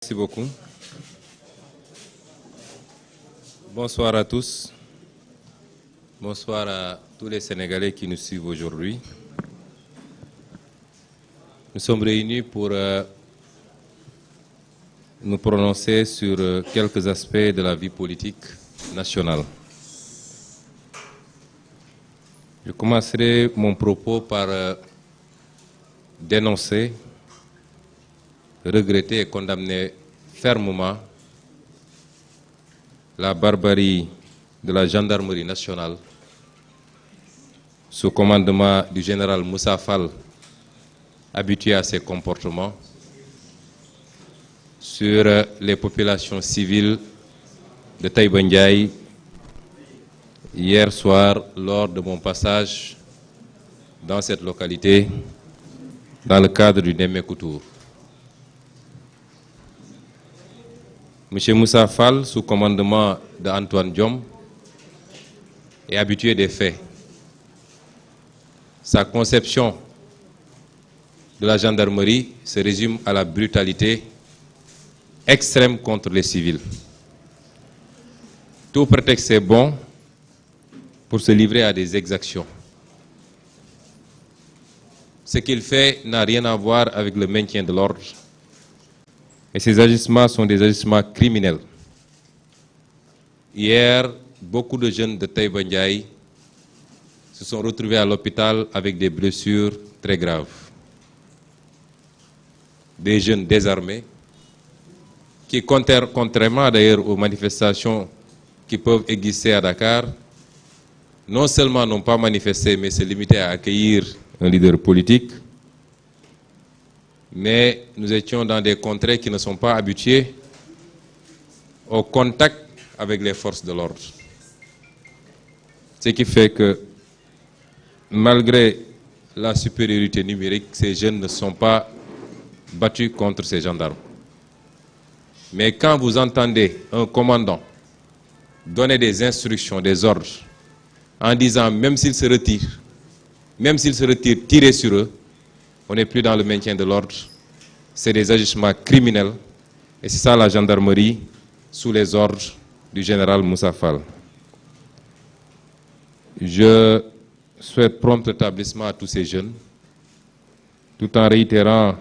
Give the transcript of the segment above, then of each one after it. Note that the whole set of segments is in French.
Merci beaucoup. Bonsoir à tous. Bonsoir à tous les Sénégalais qui nous suivent aujourd'hui. Nous sommes réunis pour nous prononcer sur quelques aspects de la vie politique nationale. Je commencerai mon propos par dénoncer, regretter et condamner fermement la barbarie de la gendarmerie nationale sous commandement du général Moussa Fall, habitué à ces comportements, sur les populations civiles de Taïba Ndiaye hier soir lors de mon passage dans cette localité dans le cadre du Nemmekou Tour. M. Moussa Fall, sous commandement d'Antoine Diome, est habitué des faits. Sa conception de la gendarmerie se résume à la brutalité extrême contre les civils. Tout prétexte est bon pour se livrer à des exactions. Ce qu'il fait n'a rien à voir avec le maintien de l'ordre. Et ces agissements sont des agissements criminels. Hier, beaucoup de jeunes de Taïba Ndiaye se sont retrouvés à l'hôpital avec des blessures très graves. Des jeunes désarmés qui, contrairement d'ailleurs aux manifestations qui peuvent exister à Dakar, non seulement n'ont pas manifesté, mais se limitaient à accueillir un leader politique, mais nous étions dans des contrées qui ne sont pas habituées au contact avec les forces de l'ordre. Ce qui fait que, malgré la supériorité numérique, ces jeunes ne sont pas battus contre ces gendarmes. Mais quand vous entendez un commandant donner des instructions, des ordres, en disant même s'ils se retirent, tirez sur eux, on n'est plus dans le maintien de l'ordre. C'est des agissements criminels. Et c'est ça la gendarmerie sous les ordres du général Moussa Fall. Je souhaite prompt rétablissement à tous ces jeunes, tout en réitérant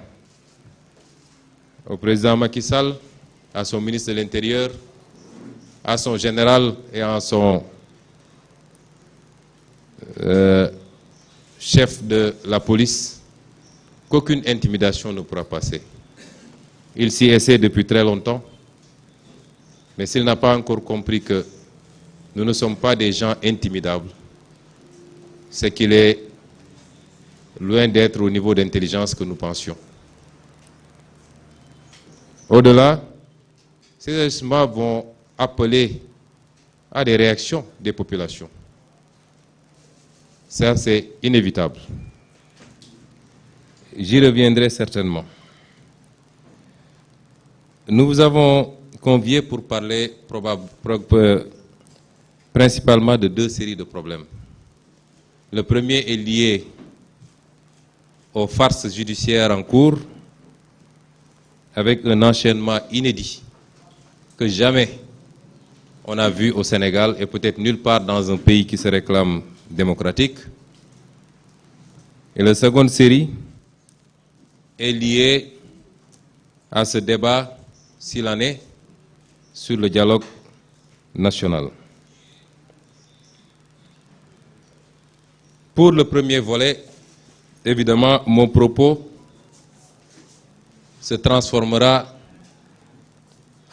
au président Macky Sall, à son ministre de l'Intérieur, à son général et à son chef de la police, qu'aucune intimidation ne pourra passer. Il s'y essaie depuis très longtemps, mais s'il n'a pas encore compris que nous ne sommes pas des gens intimidables, c'est qu'il est loin d'être au niveau d'intelligence que nous pensions. Au-delà, ces agissements vont appeler à des réactions des populations. Ça, c'est inévitable. J'y reviendrai certainement. Nous vous avons conviés pour parler principalement de deux séries de problèmes. Le premier est lié aux farces judiciaires en cours, avec un enchaînement inédit que jamais on a vu au Sénégal et peut-être nulle part dans un pays qui se réclame démocratique. Et la seconde série est liée à ce débat, s'il en est, sur le dialogue national. Pour le premier volet, évidemment, mon propos se transformera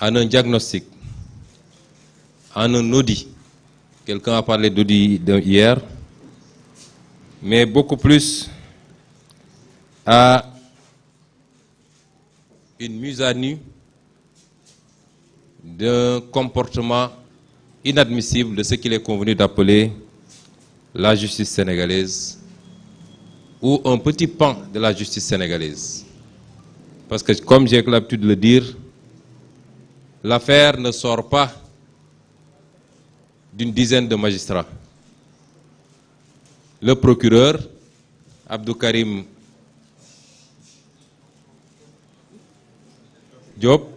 en un diagnostic, en un audit. Quelqu'un a parlé d'audit hier, mais beaucoup plus à une mise à nu d'un comportement inadmissible de ce qu'il est convenu d'appeler la justice sénégalaise ou un petit pan de la justice sénégalaise. Parce que, comme j'ai l'habitude de le dire, l'affaire ne sort pas d'une dizaine de magistrats. Le procureur, Abdou Karim Diop,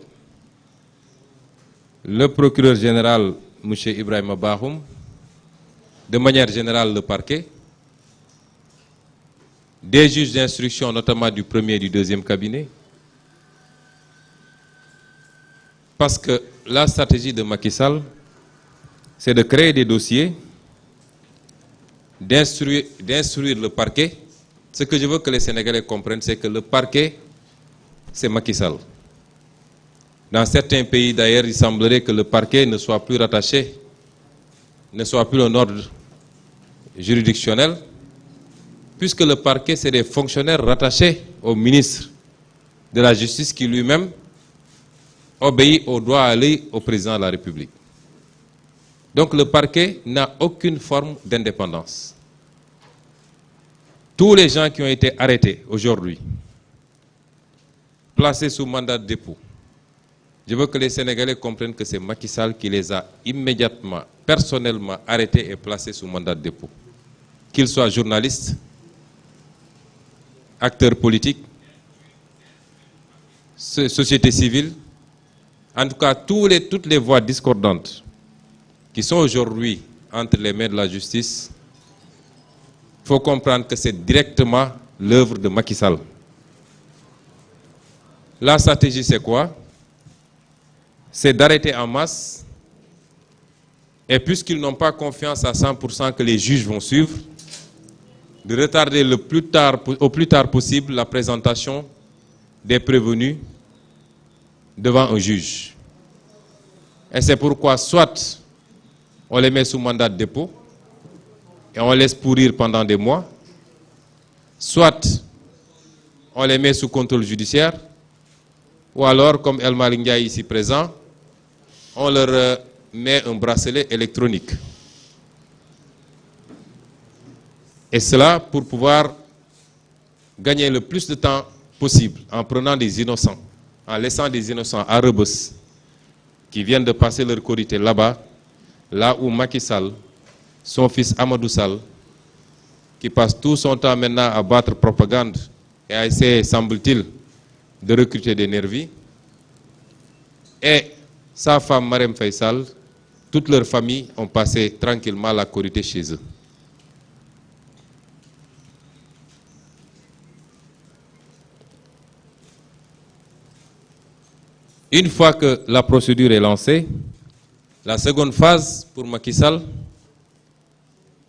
le procureur général, M. Ibrahim Bahoum, de manière générale le parquet, des juges d'instruction, notamment du premier et du deuxième cabinet, parce que la stratégie de Macky Sall, c'est de créer des dossiers, d'instruire le parquet. Ce que je veux que les Sénégalais comprennent, c'est que le parquet, c'est Macky Sall. Dans certains pays, d'ailleurs, il semblerait que le parquet ne soit plus rattaché, ne soit plus un ordre juridictionnel, puisque le parquet, c'est des fonctionnaires rattachés au ministre de la Justice qui lui-même obéit au droit à l'œil au président de la République. Donc le parquet n'a aucune forme d'indépendance. Tous les gens qui ont été arrêtés aujourd'hui, placés sous mandat de dépôt, je veux que les Sénégalais comprennent que c'est Macky Sall qui les a immédiatement, personnellement arrêtés et placés sous mandat de dépôt. Qu'ils soient journalistes, acteurs politiques, société civile, en tout cas toutes les voix discordantes qui sont aujourd'hui entre les mains de la justice, il faut comprendre que c'est directement l'œuvre de Macky Sall. La stratégie, c'est quoi? C'est d'arrêter en masse, et puisqu'ils n'ont pas confiance à 100% que les juges vont suivre, de retarder au plus tard possible la présentation des prévenus devant un juge. Et c'est pourquoi soit on les met sous mandat de dépôt et on laisse pourrir pendant des mois, soit on les met sous contrôle judiciaire, ou alors, comme El Malick Ndiaye ici présent, on leur met un bracelet électronique. Et cela pour pouvoir gagner le plus de temps possible en prenant des innocents, en laissant des innocents à Rebeuss qui viennent de passer leur Korité là-bas, là où Macky Sall, son fils Amadou Sall, qui passe tout son temps maintenant à battre propagande et à essayer, semble-t-il, de recruter des nervis, et sa femme Marème Faye Sall, toute leur famille ont passé tranquillement la Korité chez eux. Une fois que la procédure est lancée, la seconde phase pour Macky Sall,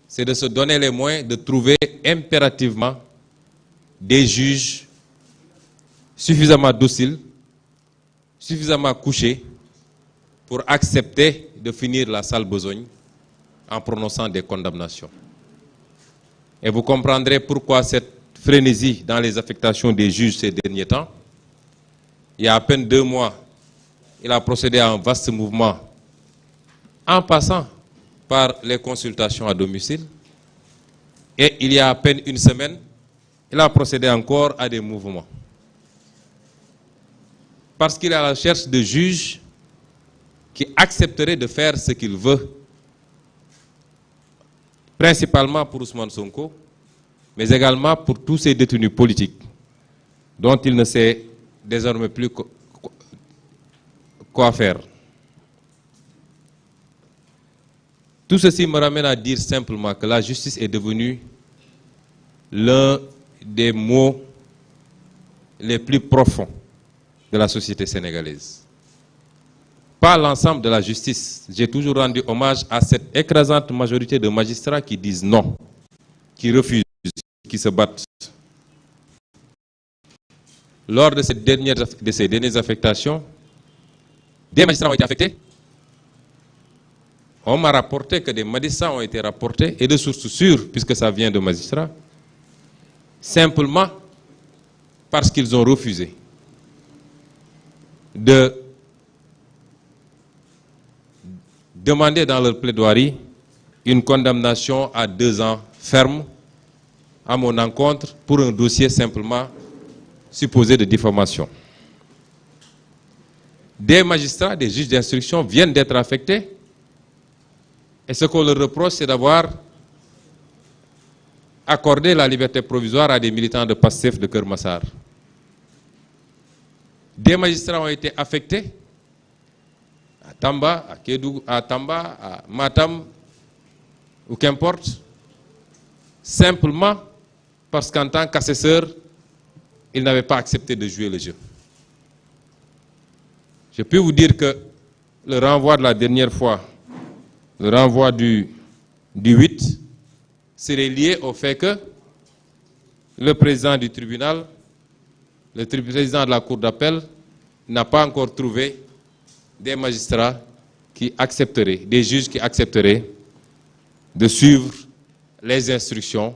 c'est de se donner les moyens de trouver impérativement des juges suffisamment dociles, suffisamment couchés pour accepter de finir la sale besogne en prononçant des condamnations. Et vous comprendrez pourquoi cette frénésie dans les affectations des juges ces derniers temps. Il y a à peine 2 mois, il a procédé à un vaste mouvement en passant par les consultations à domicile. Et il y a à peine 1 semaine, il a procédé encore à des mouvements. Parce qu'il est à la recherche de juges qui accepteraient de faire ce qu'il veut, principalement pour Ousmane Sonko, mais également pour tous ces détenus politiques dont il ne sait désormais plus quoi faire. Tout ceci me ramène à dire simplement que la justice est devenue l'un des maux les plus profonds de la société sénégalaise. Pas l'ensemble de la justice. J'ai toujours rendu hommage à cette écrasante majorité de magistrats qui disent non, qui refusent, qui se battent. Lors de ces dernières affectations, des magistrats ont été affectés. On m'a rapporté que des magistrats ont été rapportés, et de sources sûres, puisque ça vient de magistrats, simplement parce qu'ils ont refusé de demander dans leur plaidoirie une condamnation à 2 ans ferme à mon encontre pour un dossier simplement supposé de diffamation. Des magistrats, des juges d'instruction viennent d'être affectés, et ce qu'on leur reproche, c'est d'avoir accordé la liberté provisoire à des militants de PASTEF de Keur Massar. Des magistrats ont été affectés Tamba, à Kédougou, à Tamba, à Matam, ou qu'importe, simplement parce qu'en tant qu'assesseur, il n'avait pas accepté de jouer le jeu. Je peux vous dire que le renvoi de la dernière fois, le renvoi du 8, serait lié au fait que le président du tribunal, le président de la cour d'appel, n'a pas encore trouvé des magistrats qui accepteraient, des juges qui accepteraient de suivre les instructions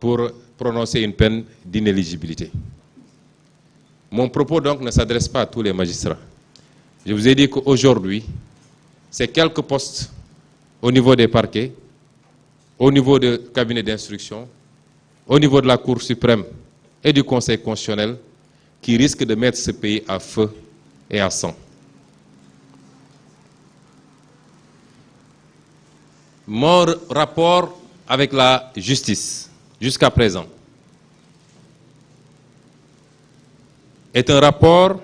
pour prononcer une peine d'inéligibilité. Mon propos donc ne s'adresse pas à tous les magistrats. Je vous ai dit qu'aujourd'hui, c'est quelques postes au niveau des parquets, au niveau du cabinet d'instruction, au niveau de la Cour suprême et du Conseil constitutionnel qui risquent de mettre ce pays à feu et à sang. Mon rapport avec la justice, jusqu'à présent, est un rapport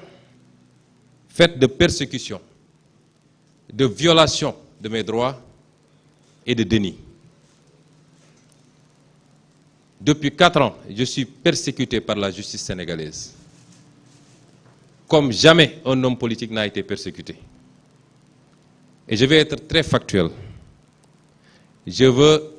fait de persécution, de violation de mes droits et de déni. Depuis 4 ans, je suis persécuté par la justice sénégalaise. Comme jamais un homme politique n'a été persécuté. Et je vais être très factuel. Je veux